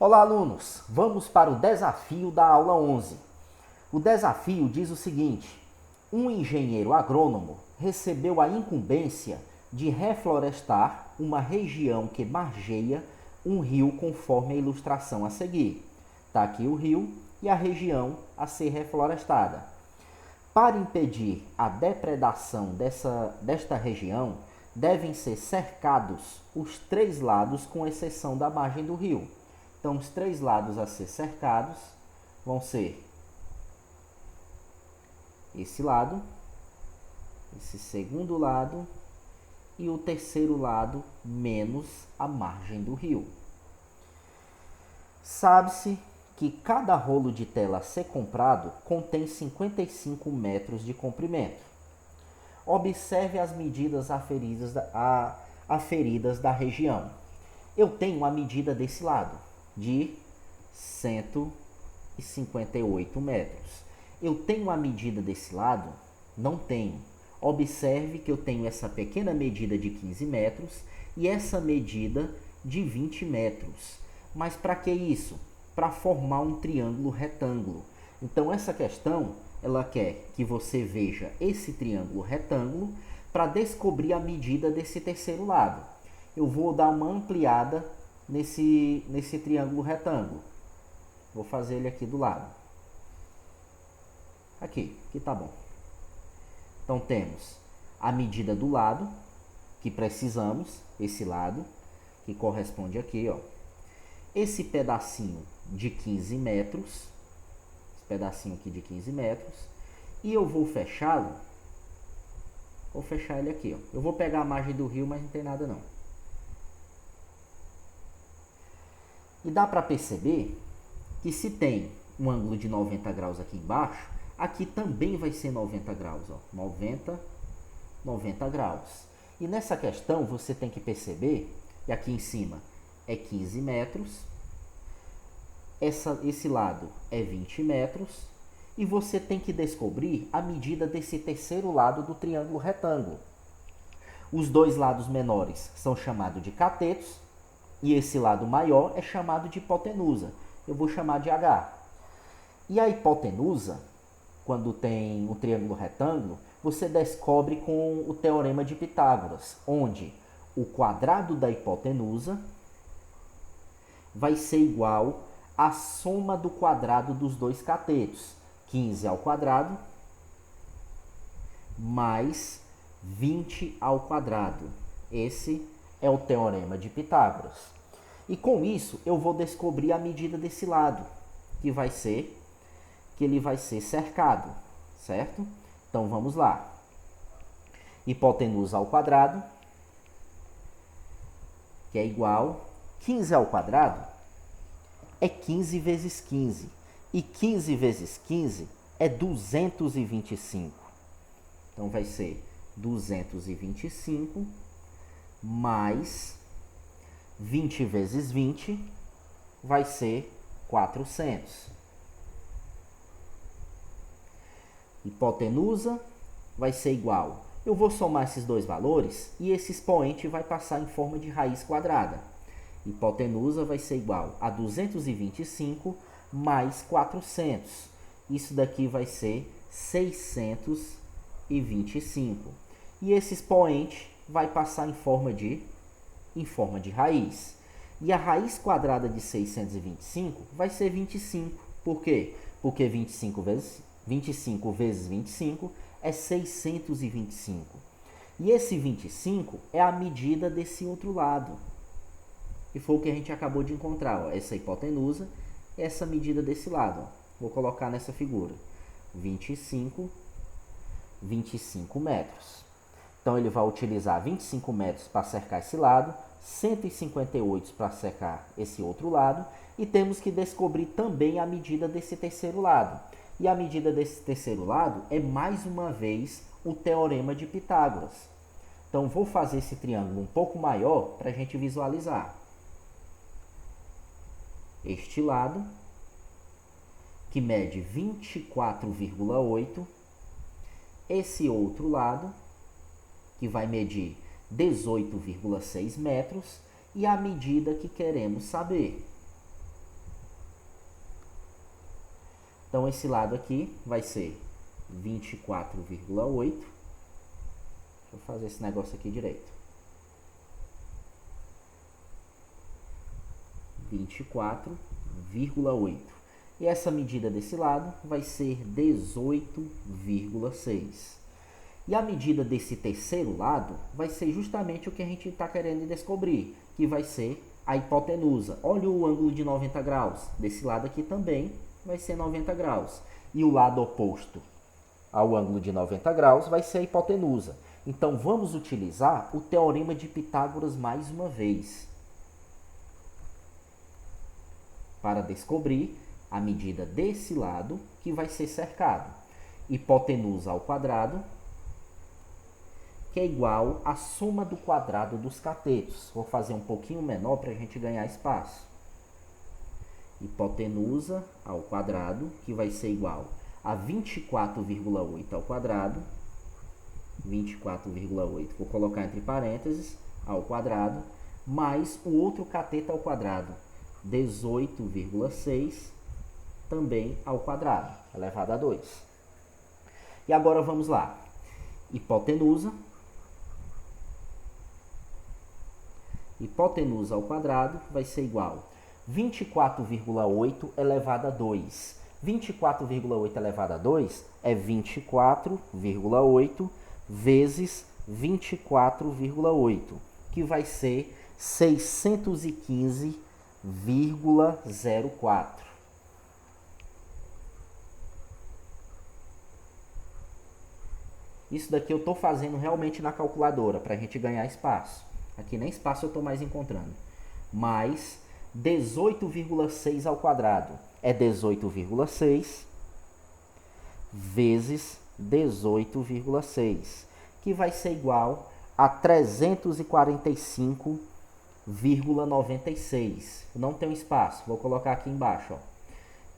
Olá, alunos! Vamos para o desafio da aula 11. O desafio diz o seguinte: um engenheiro agrônomo recebeu a incumbência de reflorestar uma região que margeia um rio conforme a ilustração a seguir. Está aqui o rio e a região a ser reflorestada. Para impedir a depredação desta região, devem ser cercados os 3 lados, com exceção da margem do rio. Então, os 3 lados a ser cercados vão ser esse lado, esse segundo lado e o terceiro lado, menos a margem do rio. Sabe-se que cada rolo de tela a ser comprado contém 55 metros de comprimento. Observe as medidas aferidas da região. Eu tenho a medida desse lado, de 158 metros. Eu tenho a medida desse lado? Não tenho. Observe que eu tenho essa pequena medida de 15 metros e essa medida de 20 metros. Mas para que isso? Para formar um triângulo retângulo. Então essa questão, ela quer que você veja esse triângulo retângulo para descobrir a medida desse terceiro lado. Eu vou dar uma ampliada nesse triângulo retângulo. Vou fazer ele aqui do lado. Aqui tá bom. Então temos a medida do lado que precisamos, esse lado, que corresponde aqui, ó. Esse pedacinho de 15 metros, esse pedacinho aqui de 15 metros, e eu vou fechá-lo, vou fechar ele aqui, ó. Eu vou pegar a margem do rio, mas não tem nada não. E dá para perceber que se tem um ângulo de 90 graus aqui embaixo, aqui também vai ser 90 graus, ó. 90 graus. E nessa questão você tem que perceber, e aqui em cima é 15 metros, esse lado é 20 metros, e você tem que descobrir a medida desse terceiro lado do triângulo retângulo. Os 2 lados menores são chamados de catetos, e esse lado maior é chamado de hipotenusa. Eu vou chamar de H. E a hipotenusa, quando tem um triângulo retângulo, você descobre com o teorema de Pitágoras, onde o quadrado da hipotenusa vai ser igual à soma do quadrado dos 2 catetos. 15 ao quadrado mais 20 ao quadrado. Esse é o teorema de Pitágoras. E com isso eu vou descobrir a medida desse lado, que ele vai ser cercado, certo? Então vamos lá. Hipotenusa ao quadrado, que é igual 15 ao quadrado, é 15 vezes 15. E 15 vezes 15 é 225. Então vai ser 225 mais 20 vezes 20 vai ser 400. Hipotenusa vai ser igual. Eu vou somar esses 2 valores e esse expoente vai passar em forma de raiz quadrada. Hipotenusa vai ser igual a 225 mais 400. Isso daqui vai ser 625. E esse expoente vai passar em forma de raiz. E a raiz quadrada de 625 vai ser 25. Por quê? Porque 25 vezes 25 é 625. E esse 25 é a medida desse outro lado. E foi o que a gente acabou de encontrar, ó. Essa hipotenusa, essa medida desse lado, ó. Vou colocar nessa figura. 25 metros. Então ele vai utilizar 25 metros para cercar esse lado, 158 para cercar esse outro lado, e temos que descobrir também a medida desse terceiro lado. E a medida desse terceiro lado é, mais uma vez, o teorema de Pitágoras. Então vou fazer esse triângulo um pouco maior para a gente visualizar. Este lado, que mede 24,8, esse outro lado, que vai medir 18,6 metros, e a medida que queremos saber. Então, esse lado aqui vai ser 24,8. Deixa eu fazer esse negócio aqui direito. 24,8. E essa medida desse lado vai ser 18,6. E a medida desse terceiro lado vai ser justamente o que a gente está querendo descobrir, que vai ser a hipotenusa. Olha o ângulo de 90 graus. Desse lado aqui também vai ser 90 graus. E o lado oposto ao ângulo de 90 graus vai ser a hipotenusa. Então, vamos utilizar o Teorema de Pitágoras mais uma vez para descobrir a medida desse lado que vai ser cercado. Hipotenusa ao quadrado, que é igual à soma do quadrado dos catetos. Vou fazer um pouquinho menor para a gente ganhar espaço. Hipotenusa ao quadrado, que vai ser igual a 24,8 ao quadrado. 24,8, vou colocar entre parênteses, ao quadrado, mais o outro cateto ao quadrado. 18,6 também ao quadrado, elevado a 2. E agora vamos lá. Hipotenusa ao quadrado vai ser igual a 24,8 elevado a 2. 24,8 elevado a 2 é 24,8 vezes 24,8, que vai ser 615,04. Isso daqui eu estou fazendo realmente na calculadora, para a gente ganhar espaço. Aqui nem espaço eu estou mais encontrando. Mais 18,6 ao quadrado é 18,6 vezes 18,6, que vai ser igual a 345,96. Não tem espaço, vou colocar aqui embaixo. Ó.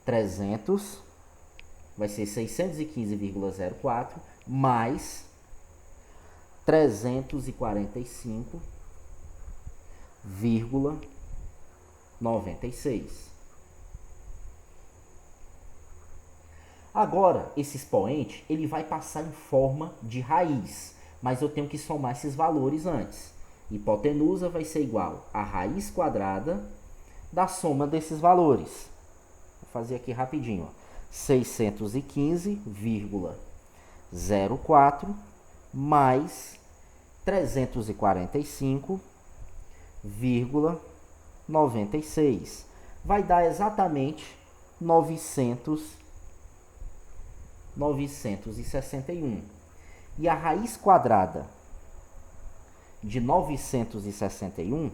300 vai ser 615,04 mais 345,96. Agora, esse expoente ele vai passar em forma de raiz, mas eu tenho que somar esses valores antes. Hipotenusa vai ser igual a raiz quadrada da soma desses valores. Vou fazer aqui rapidinho. 615,04 mais 345,96. Vai dar exatamente 961. E a raiz quadrada de 961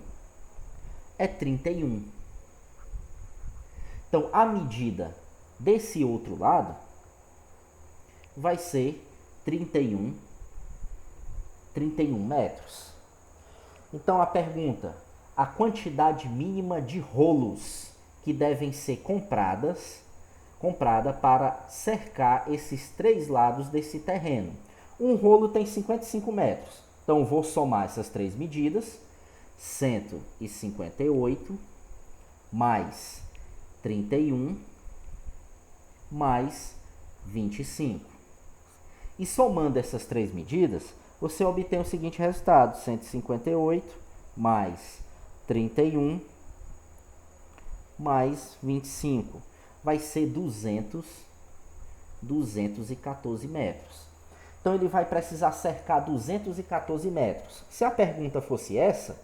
é 31. Então, a medida desse outro lado vai ser 31 metros. Então, a pergunta, a quantidade mínima de rolos que devem ser comprada para cercar esses três lados desse terreno. Um rolo tem 55 metros. Então, vou somar essas três medidas. 158 mais 31 mais 25. E somando essas três medidas, você obtém o seguinte resultado. 158 mais 31 mais 25. Vai ser 214 metros. Então, ele vai precisar cercar 214 metros. Se a pergunta fosse essa,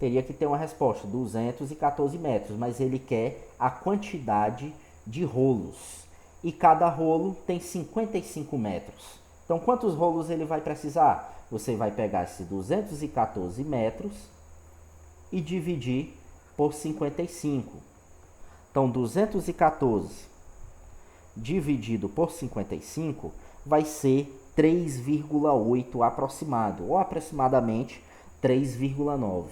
teria que ter uma resposta, 214 metros, mas ele quer a quantidade de rolos. E cada rolo tem 55 metros. Então, quantos rolos ele vai precisar? Você vai pegar esses 214 metros e dividir por 55. Então, 214 dividido por 55 vai ser 3,8 aproximado, ou aproximadamente 3,9.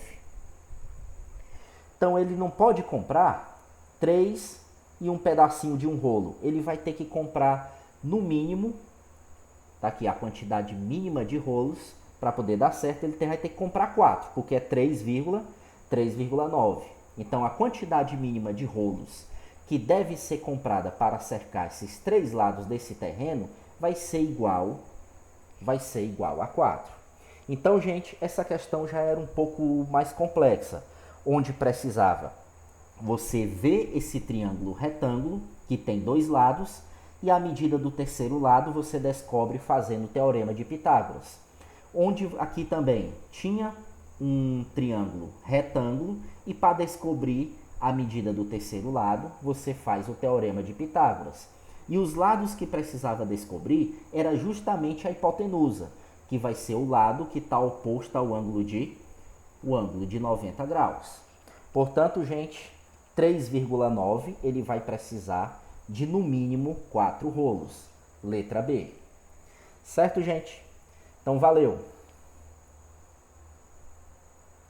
Então, ele não pode comprar 3 e um pedacinho de um rolo. Ele vai ter que comprar, no mínimo, tá aqui a quantidade mínima de rolos, para poder dar certo, ele vai ter que comprar 4, porque é 3,9. Então, a quantidade mínima de rolos que deve ser comprada para cercar esses 3 lados desse terreno vai ser igual a 4. Então, gente, essa questão já era um pouco mais complexa, onde precisava você ver esse triângulo retângulo, que tem 2 lados, e a medida do terceiro lado você descobre fazendo o teorema de Pitágoras. Onde aqui também tinha um triângulo retângulo, e para descobrir a medida do terceiro lado, você faz o teorema de Pitágoras. E os lados que precisava descobrir era justamente a hipotenusa, que vai ser o lado que está oposto ao ângulo de 90 graus. Portanto, gente, 3,9 ele vai precisar de no mínimo 4 rolos. Letra B. Certo, gente? Então, valeu!